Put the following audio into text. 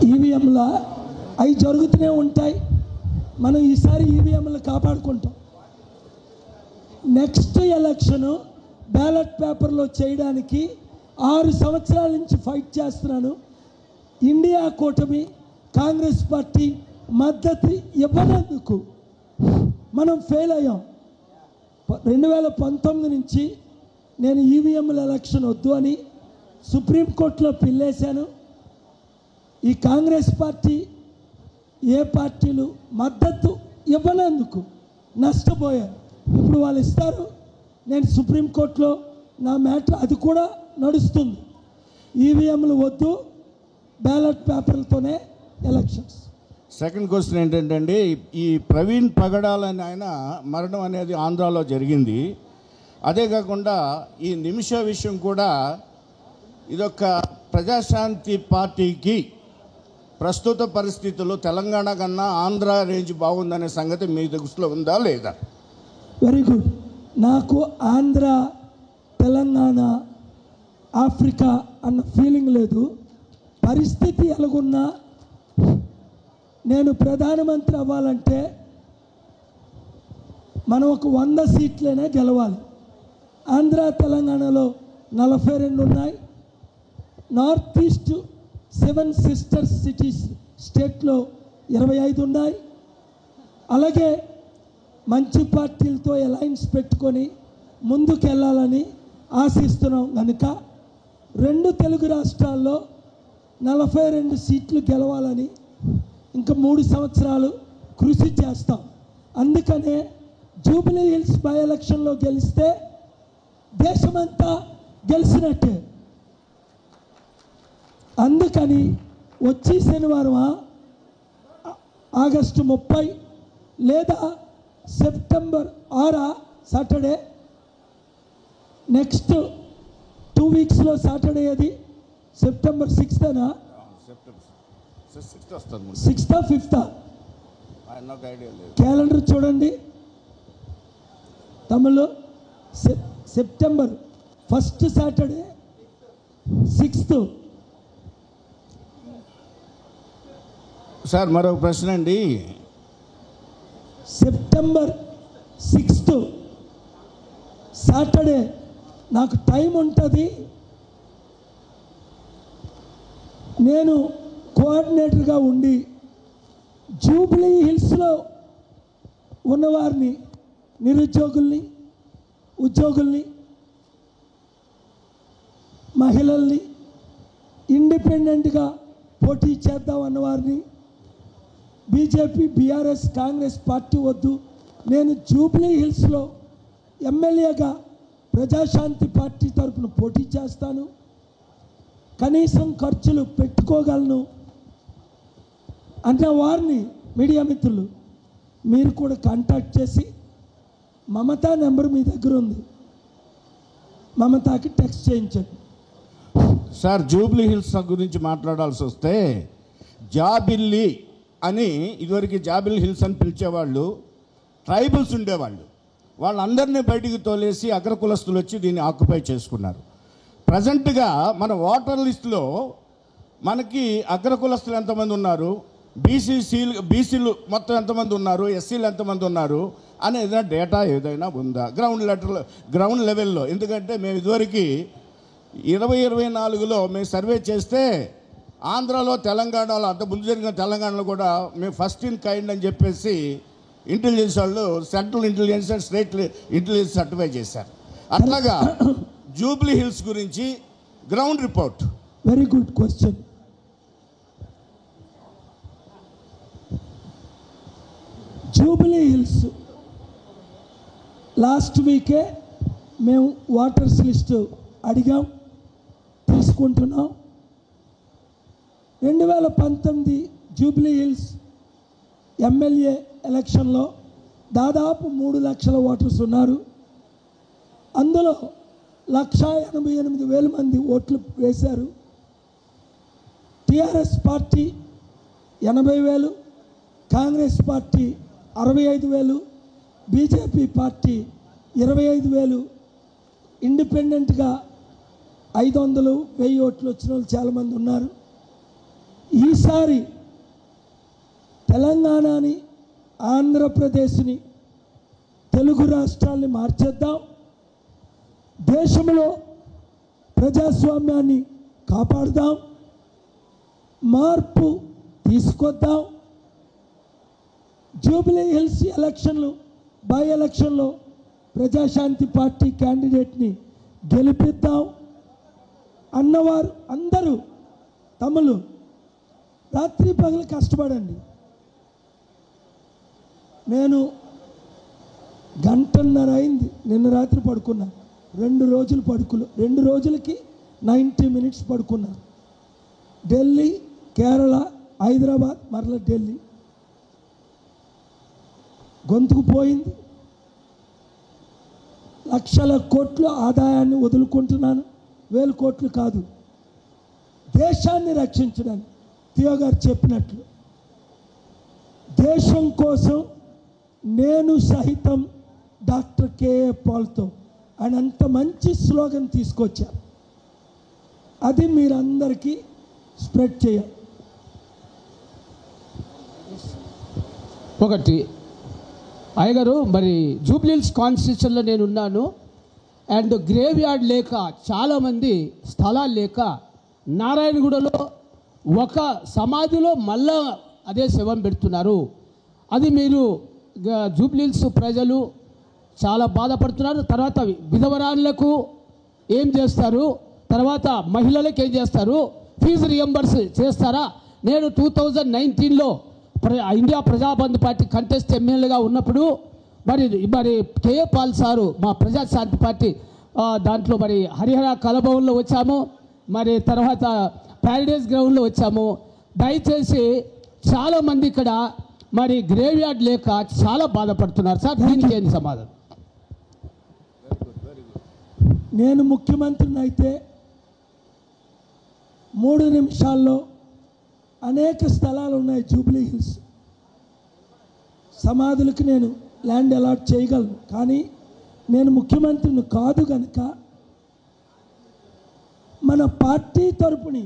ఈవీఎంల అవి జరుగుతూనే ఉంటాయి. మనం ఈసారి ఈవీఎంలు కాపాడుకుంటాం. నెక్స్ట్ ఎలక్షను బ్యాలెట్ పేపర్లో చేయడానికి 6 సంవత్సరాల నుంచి ఫైట్ చేస్తున్నాను. ఇండియా కూటమి కాంగ్రెస్ పార్టీ మద్దతు ఇవ్వనందుకు మనం ఫెయిల్ అయ్యాం. 2019 నుంచి నేను ఈవీఎంల ఎలక్షన్ వద్దు అని సుప్రీంకోర్టులో పిల్లేశాను. ఈ కాంగ్రెస్ పార్టీ ఏ పార్టీలు మద్దతు ఇవ్వనందుకు నష్టపోయారు. ఇప్పుడు వాళ్ళు ఇస్తారు. నేను సుప్రీంకోర్టులో నా మ్యాటర్ అది కూడా నడుస్తుంది. ఈవీఎంలు వద్దు, బ్యాలెట్ పేపర్లతోనే ఎలక్షన్స్. సెకండ్ క్వశ్చన్ ఏంటంటే అండి, ఈ ప్రవీణ్ పగడాల్ అని ఆయన మరణం అనేది ఆంధ్రాలో జరిగింది. అదే కాకుండా ఈ నిమిష విషయం కూడా ఇదొక ప్రజాశాంతి పార్టీకి ప్రస్తుత పరిస్థితుల్లో తెలంగాణ కన్నా ఆంధ్ర రేంజ్ బాగుందనే సంగతి మీ దృష్టిలో ఉందా లేదా? Very good. నాకు ఆంధ్ర, తెలంగాణ, ఆఫ్రికా అన్న ఫీలింగ్ లేదు. పరిస్థితి ఎలాగున్నా నేను ప్రధానమంత్రి అవ్వాలంటే మనం ఒక 100 సీట్లనే గెలవాలి. ఆంధ్ర, తెలంగాణలో 42 ఉన్నాయి. నార్త్ ఈస్ట్ 7 సిస్టర్స్ సిటీస్ స్టేట్లో 25 ఉన్నాయి. అలాగే మంచి పార్టీలతో అలయన్స్ పెట్టుకొని ముందుకెళ్ళాలని ఆశిస్తున్నాం. కనుక 2 తెలుగు రాష్ట్రాల్లో 42 సీట్లు గెలవాలని ఇంకా 3 సంవత్సరాలు కృషి చేస్తాం. అందుకనే జూబ్లీ హిల్స్ బై ఎలక్షన్లో గెలిస్తే దేశమంతా గెలిచినట్టే. అందుకని వచ్చే శనివారం ఆగస్టు 30 లేదా సెప్టెంబర్ 6 సాటర్డే, నెక్స్ట్ 2 వీక్స్లో సాటర్డే, అది సెప్టెంబర్ 6థనా, 6థా 5థా క్యాలెండర్ చూడండి తమిళ్లో. September 1st Saturday 6th. Sir మరొక ప్రశ్న అండి, సెప్టెంబర్ 6th సాటర్డే నాకు టైం ఉంటుంది. నేను కోఆర్డినేటర్గా ఉండి జూబ్లీ హిల్స్లో ఉన్నవారిని, నిరుద్యోగుల్ని, ఉద్యోగుల్ని, మహిళల్ని, ఇండిపెండెంట్గా పోటీ చేద్దాం అన్నవారిని, బీజేపీ, బీఆర్ఎస్, కాంగ్రెస్ పార్టీ వద్దు, నేను జూబ్లీ హిల్స్లో ఎమ్మెల్యేగా ప్రజాశాంతి పార్టీ తరఫున పోటీ చేస్తాను, కనీసం ఖర్చులు పెట్టుకోగలను అంటే వారిని మీడియా మిత్రులు మీరు కూడా కాంటాక్ట్ చేసి, మమతా నెంబర్ మీ దగ్గర ఉంది, మమతాకి టెక్స్ట్ చేయించండి. సార్ జూబ్లీ హిల్స్ గురించి మాట్లాడాల్సి వస్తే, జాబిల్లి అని ఇదివరకు జాబిల్ హిల్స్ అని పిలిచేవాళ్ళు, ట్రైబల్స్ ఉండేవాళ్ళు. వాళ్ళందరినీ బయటికి తోలేసి అగ్రకులస్తులు వచ్చి దీన్ని ఆక్యుపై చేసుకున్నారు. ప్రజెంట్గా మన ఓటర్ లిస్టులో మనకి అగ్రకులస్తులు ఎంతమంది ఉన్నారు, బీసీలు మొత్తం ఎంతమంది ఉన్నారు, ఎస్సీలు ఎంతమంది ఉన్నారు అనే ఏదైనా డేటా ఏదైనా ఉందా గ్రౌండ్ లెవెల్లో? ఎందుకంటే మేము ఇదివరకు 2024లో మేము సర్వే చేస్తే ఆంధ్రాలో, తెలంగాణలో, అంత ముందు జరిగిన తెలంగాణలో కూడా మేము ఫస్ట్ ఇన్ కైండ్ అని చెప్పేసి ఇంటెలిజెన్స్ వాళ్ళు central intelligence and state intelligence certify చేశారు. అట్లాగా జూబ్లీ హిల్స్ గురించి ground report. Very good question. Jubilee Hills last వీకే మేము వాటర్స్ లిస్టు అడిగాం, తీసుకుంటున్నాం. 2019 జూబ్లీ హిల్స్ ఎమ్మెల్యే ఎలక్షన్లో దాదాపు 3 లక్షల ఓటర్స్ ఉన్నారు. అందులో 1,88,000 మంది ఓట్లు వేశారు. TRS party 80,000, Congress party 65,000, BJP party 25,000, ఇండిపెండెంట్గా 500, 1000 ఓట్లు వచ్చిన వాళ్ళు చాలామంది ఉన్నారు. ఈసారి తెలంగాణని, ఆంధ్రప్రదేశ్ని, తెలుగు రాష్ట్రాల్ని మార్చేద్దాం. దేశంలో ప్రజాస్వామ్యాన్ని కాపాడుదాం. మార్పు తీసుకొద్దాం. జూబ్లీ హిల్స్ ఎలక్షన్లు, బై ఎలక్షన్లో ప్రజాశాంతి పార్టీ క్యాండిడేట్ని గెలిపిద్దాం అన్నవారు అందరూ తమలు రాత్రి పగలు కష్టపడండి. నేను గంటన్నర అయింది నిన్న రాత్రి పడుకున్నా. 2 రోజులకి 90 మినిట్స్ పడుకున్నా. ఢిల్లీ, కేరళ, హైదరాబాద్, మరలా ఢిల్లీ. గొంతుకు పోయింది. లక్షల కోట్ల ఆదాయాన్ని వదులుకుంటున్నాను, 1000 కోట్లు కాదు. దేశాన్ని రక్షించడానికి థియో గారు చెప్పినట్లు దేశం కోసం నేను సహితం డాక్టర్ కేఏ పాల్తో ఆయన అంత మంచి స్లోగన్ తీసుకొచ్చారు. అది మీరందరికీ స్ప్రెడ్ చేయాలి. ఒకటి అయ్యగారు, మరి జూబ్లీహిల్స్ కాన్స్టిట్యూషన్లో నేను ఉన్నాను. అండ్ గ్రేవ్ యార్డ్ లేక చాలామంది స్థలాలు లేక నారాయణగూడలో ఒక సమాధిలో మళ్ళా అదే శవం పెడుతున్నారు. అది మీరు జూబ్లీహిల్స్ ప్రజలు చాలా బాధపడుతున్నారు. తర్వాత విధవరాళ్లకు ఏం చేస్తారు, తర్వాత మహిళలకు ఏం చేస్తారు, ఫీజు రియంబర్స్ చేస్తారా? నేను 2019లో ఇండియా ప్రజాబంధు పార్టీ కంటెస్ట్ ఎమ్మెల్యేగా ఉన్నప్పుడు మరి కేఏ పాల్ సారు మా ప్రజాశాంతి పార్టీ దాంట్లో మరి హరిహర కళభవన్లో వచ్చాము, మరి తర్వాత ప్యారడైజ్ గ్రౌండ్లో వచ్చాము. దయచేసి చాలామంది ఇక్కడ మరి గ్రేవ్ యార్డ్ లేక చాలా బాధపడుతున్నారు సార్. దీనికి ఏంటి సమాధానం? నేను ముఖ్యమంత్రిని అయితే 3 నిమిషాల్లో అనేక స్థలాలు ఉన్నాయి జూబ్లీ హిల్స్. సమాధులకు నేను ల్యాండ్ అలాట్ చేయగలను. కానీ నేను ముఖ్యమంత్రిని కాదు కనుక మన పార్టీ తరపుని